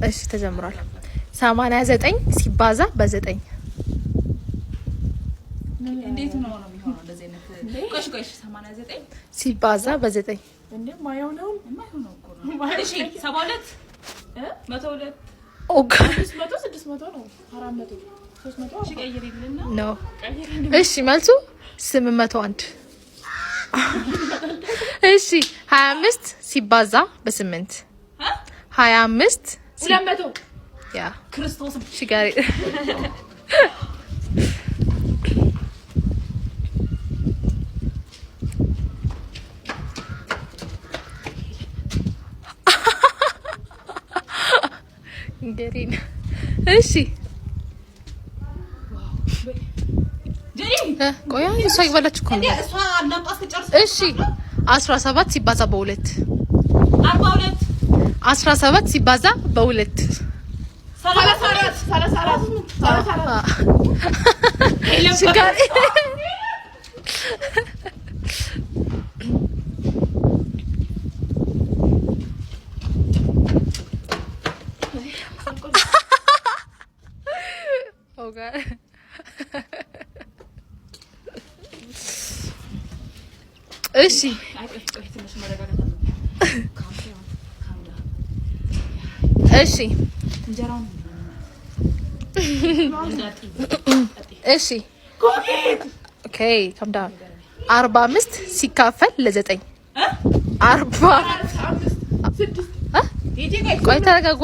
እሺ ተጀምሯል 89 ሲባዛ በ9 እንዴት ነው የሚሆነው እንደዚህ አይነት ቆሽ 89 ሲባዛ በ9 እንዴ ማየው እኮ ነው እሺ 72 102 ኦጋ 600 600 ነው 400 300 እሺ ቀይሪልና ነው እሺ መልሱ 801 እሺ 25 ሲባዛ በ8 25 200 ያ ክርስቶስ ሽጋሪ ገሪን እሺ ጀሪ ቆያ እሷ ይባላችሁ እኮ ነው እሷ አላምጣስ ተጨርሰ እሺ 17 ሲባዛ በ2 42 17 ሲባዛ በ2 34 ሽጋሪ ኦጋ እሺ እሺ እሺ ኦኬ ካም ዳውን 45 ሲካፈል ለ9 40 ቆይ ተረጋጉ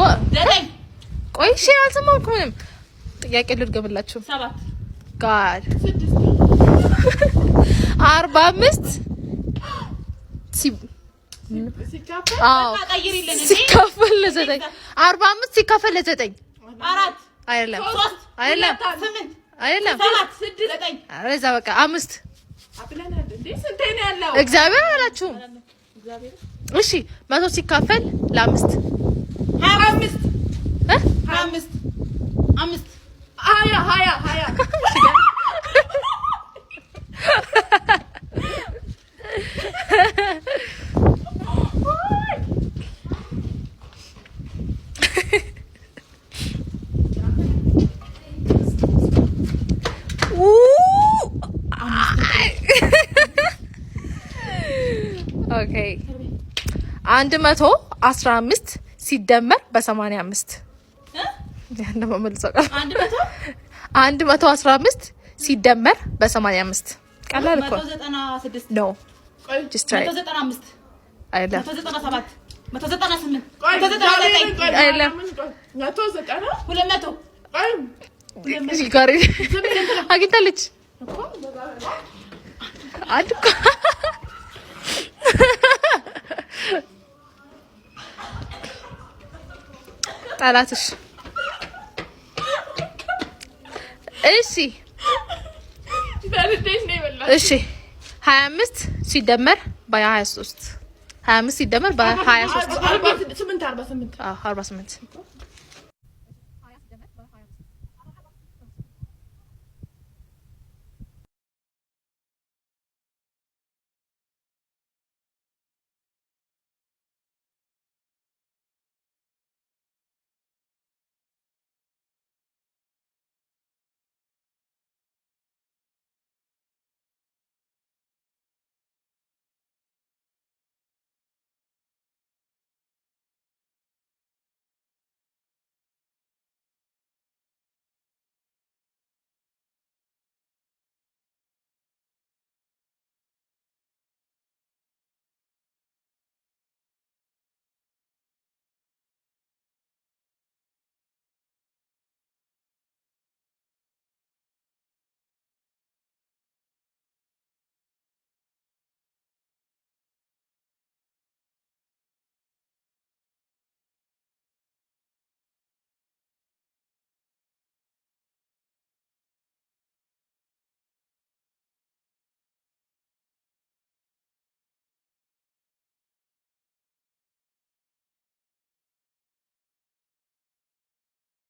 ቆይ እሺ አልሰማሁም ጥያቄ ልድገምላችሁ 7 ጋድ 45 ሲካፈል ለ9 45 ሲካፈል ለ9 4 አይደለም 3 አይደለም 8 አይደለም 7 6 9 አረዛ በቃ 5 አብለናል እንዴ ስንቴ ነው ያለው እግዚአብሔር አላችሁ እሺ 100 ሲካፈል ለ5 25 25 5 20 ኦኬ 115 ሲደመር በ85 እንደማመልሰው 115 ሲደመር በ85 ቀላል እኮ 196 ነው just try 195 አይደለም 197 198 አይደለም 200 ሽጋሪ አግኝታለች አድኮ ጣላትሽ እሺ እሺ 25 ሲደመር በ23 25 ሲደመር በ23 48 48 48